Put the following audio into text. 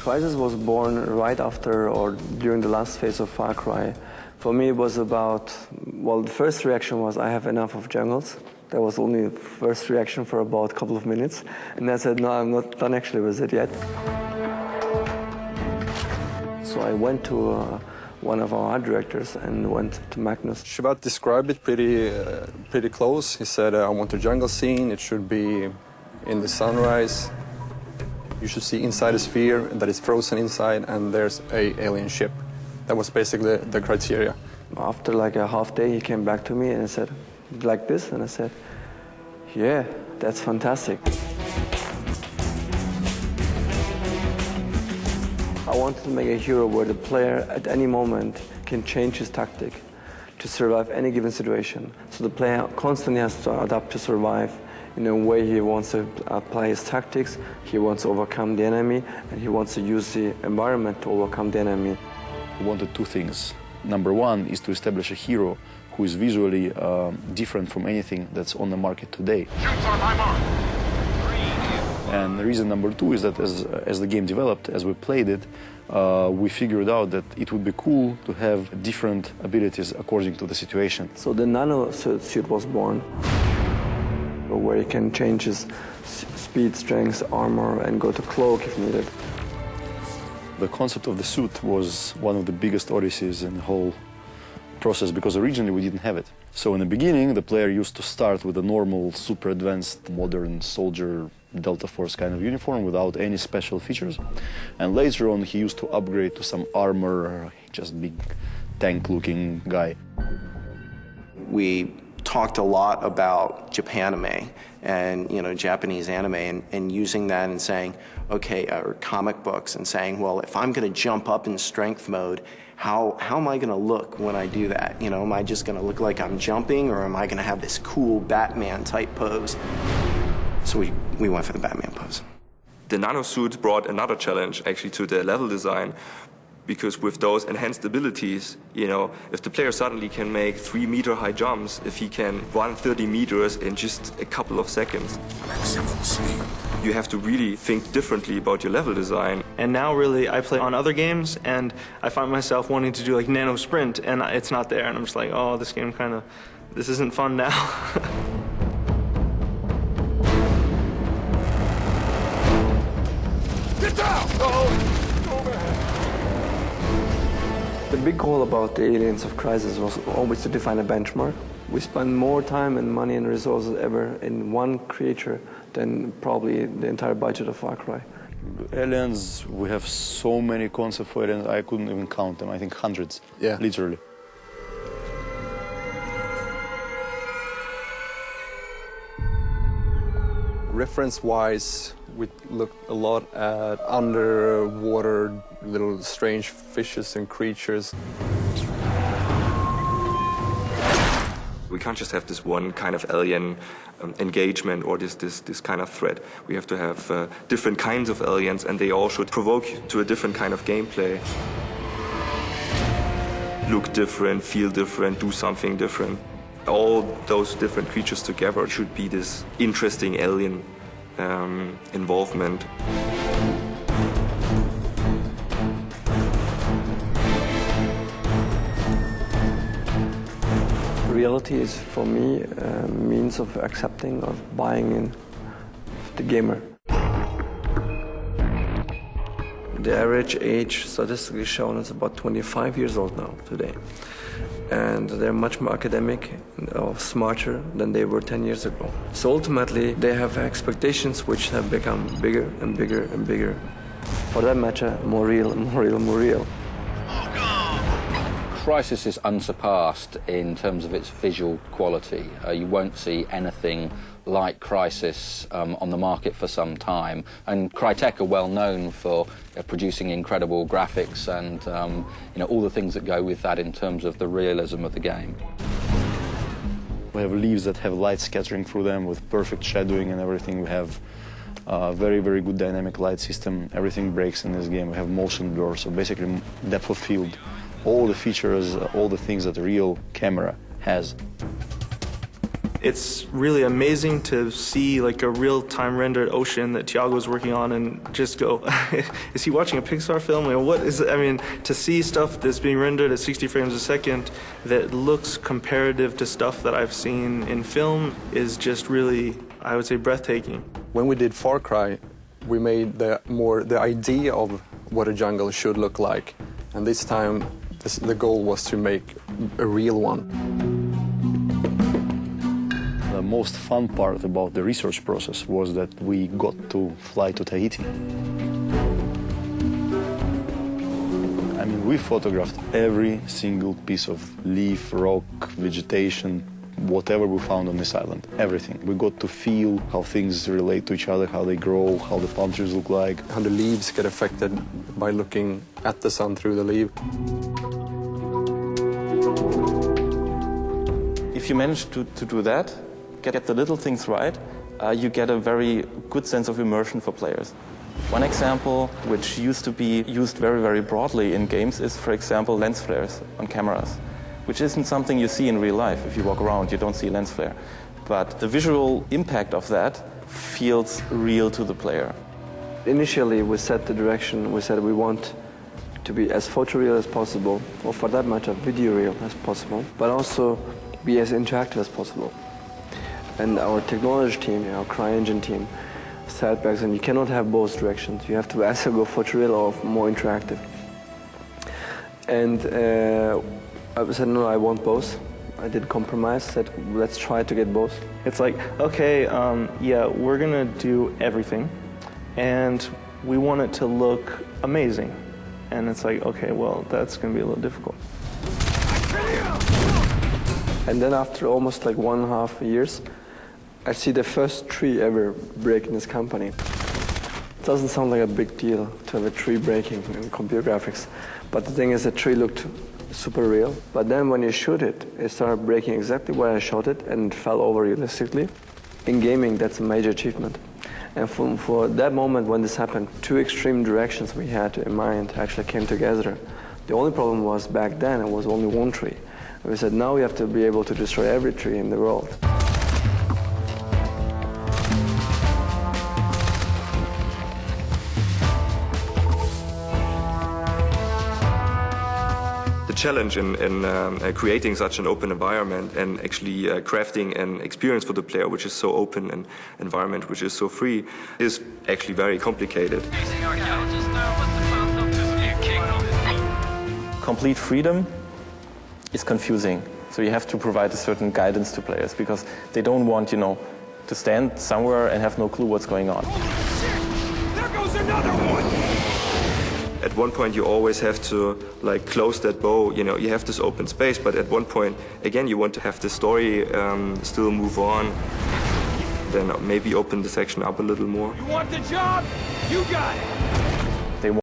Crysis was born right after or during the last phase of Far Cry. For me, it was about, well, the first reaction was I have enough of jungles. That was only the first reaction for about a couple of minutes. And I said, no, I'm not done actually with it yet. So I went to one of our art directors and went to Magnus. Shivat described it pretty close. He said, I want a jungle scene. It should be in the sunrise. You should see inside a sphere that is frozen inside, and there's an alien ship. That was basically the criteria. After like a half day, he came back to me and said, like this? And I said, yeah, that's fantastic. I wanted to make a hero where the player at any moment can change his tactic to survive any given situation. So the player constantly has to adapt to survive in a way he wants to apply his tactics, he wants to overcome the enemy, and he wants to use the environment to overcome the enemy. We wanted two things. Number one is to establish a hero who is visually different from anything that's on the market today. And the reason number two is that as the game developed, as we played it, we figured out that it would be cool to have different abilities according to the situation. So the nano suit was born, where he can change his speed, strength, armor, and go to cloak if needed. The concept of the suit was one of the biggest odysseys in the whole process, because originally we didn't have it. So in the beginning, the player used to start with a normal, super advanced, modern soldier Delta Force kind of uniform without any special features. And later on, he used to upgrade to some armor, just big tank-looking guy. We talked a lot about Japanime and, you know, Japanese anime, and using that and saying, okay, or comic books, and saying, well, if I'm going to jump up in strength mode, how am I going to look when I do that? You know, am I just going to look like I'm jumping, or am I going to have this cool Batman type pose? So we went for the Batman pose. The nanosuit brought another challenge actually to the level design, because with those enhanced abilities, you know, if the player suddenly can make 3-meter high jumps, if he can run 30 meters in just a couple of seconds, you have to really think differently about your level design. And now really I play on other games and I find myself wanting to do like nano sprint, and it's not there, and I'm just like, oh, this game this isn't fun now. Get down! Oh. The big goal about the aliens of Crysis was always to define a benchmark. We spend more time and money and resources ever in one creature than probably the entire budget of Far Cry. Aliens, we have so many concepts for aliens, I couldn't even count them. I think hundreds, literally. Reference-wise, we looked a lot at underwater little strange fishes and creatures. We can't just have this one kind of alien engagement or this kind of threat. We have to have different kinds of aliens, and they all should provoke you to a different kind of gameplay. Look different, feel different, do something different. All those different creatures together should be this interesting alien involvement. Reality is, for me, a means of accepting, of buying in the gamer. The average age, statistically shown, is about 25 years old now, today. And they're much more academic or smarter than they were 10 years ago. So ultimately, they have expectations which have become bigger and bigger and bigger. For that matter, more real and more real and more real. Crysis is unsurpassed in terms of its visual quality. You won't see anything like Crysis on the market for some time. And Crytek are well known for producing incredible graphics and you know, all the things that go with that in terms of the realism of the game. We have leaves that have light scattering through them with perfect shadowing and everything. We have a very, very good dynamic light system. Everything breaks in this game. We have motion blur, so basically depth of field. All the features, all the things that a real camera has. it's really amazing to see like a real-time rendered ocean that Thiago's working on and just go, is he watching a Pixar film? Like, what is it? I mean, to see stuff that's being rendered at 60 frames a second that looks comparative to stuff that I've seen in film is just really, I would say, breathtaking. When we did Far Cry, we made the idea of what a jungle should look like, and this time the goal was to make a real one. The most fun part about the research process was that we got to fly to Tahiti. I mean, we photographed every single piece of leaf, rock, vegetation, whatever we found on this island, everything. We got to feel how things relate to each other, how they grow, how the palm trees look like. How the leaves get affected by looking at the sun through the leaf. If you manage to do that, get the little things right, you get a very good sense of immersion for players. One example, which used to be used very, very broadly in games, is, for example, lens flares on cameras, which isn't something you see in real life. If you walk around, you don't see lens flare. But the visual impact of that feels real to the player. Initially, we set the direction. We said we want to be as photoreal as possible, or for that matter, video real as possible, but also be as interactive as possible. And our technology team, our CryEngine team, said back then, you cannot have both directions. You have to either go photoreal or more interactive. And I said, no, I want both. I did compromise, said, let's try to get both. It's like, okay, yeah, we're gonna do everything, and we want it to look amazing. And it's like, okay, well, that's gonna be a little difficult. And then after almost like 1.5 years, I see the first tree ever break in this company. It doesn't sound like a big deal to have a tree breaking in computer graphics, but the thing is the tree looked super real. But then when you shoot it, it started breaking exactly where I shot it and it fell over realistically. In gaming, that's a major achievement. And for that moment when this happened, two extreme directions we had in mind actually came together. The only problem was back then it was only one tree. And we said now we have to be able to destroy every tree in the world. Challenge in creating such an open environment and actually crafting an experience for the player which is so open and environment which is so free is actually very complicated. Complete freedom is confusing, so you have to provide a certain guidance to players because they don't want, you know, to stand somewhere and have no clue what's going on. Holy shit! There goes another one! At one point you always have to like close that bow, you know, you have this open space, but at one point, again, you want to have the story still move on, then maybe open the section up a little more. You want the job? You got it!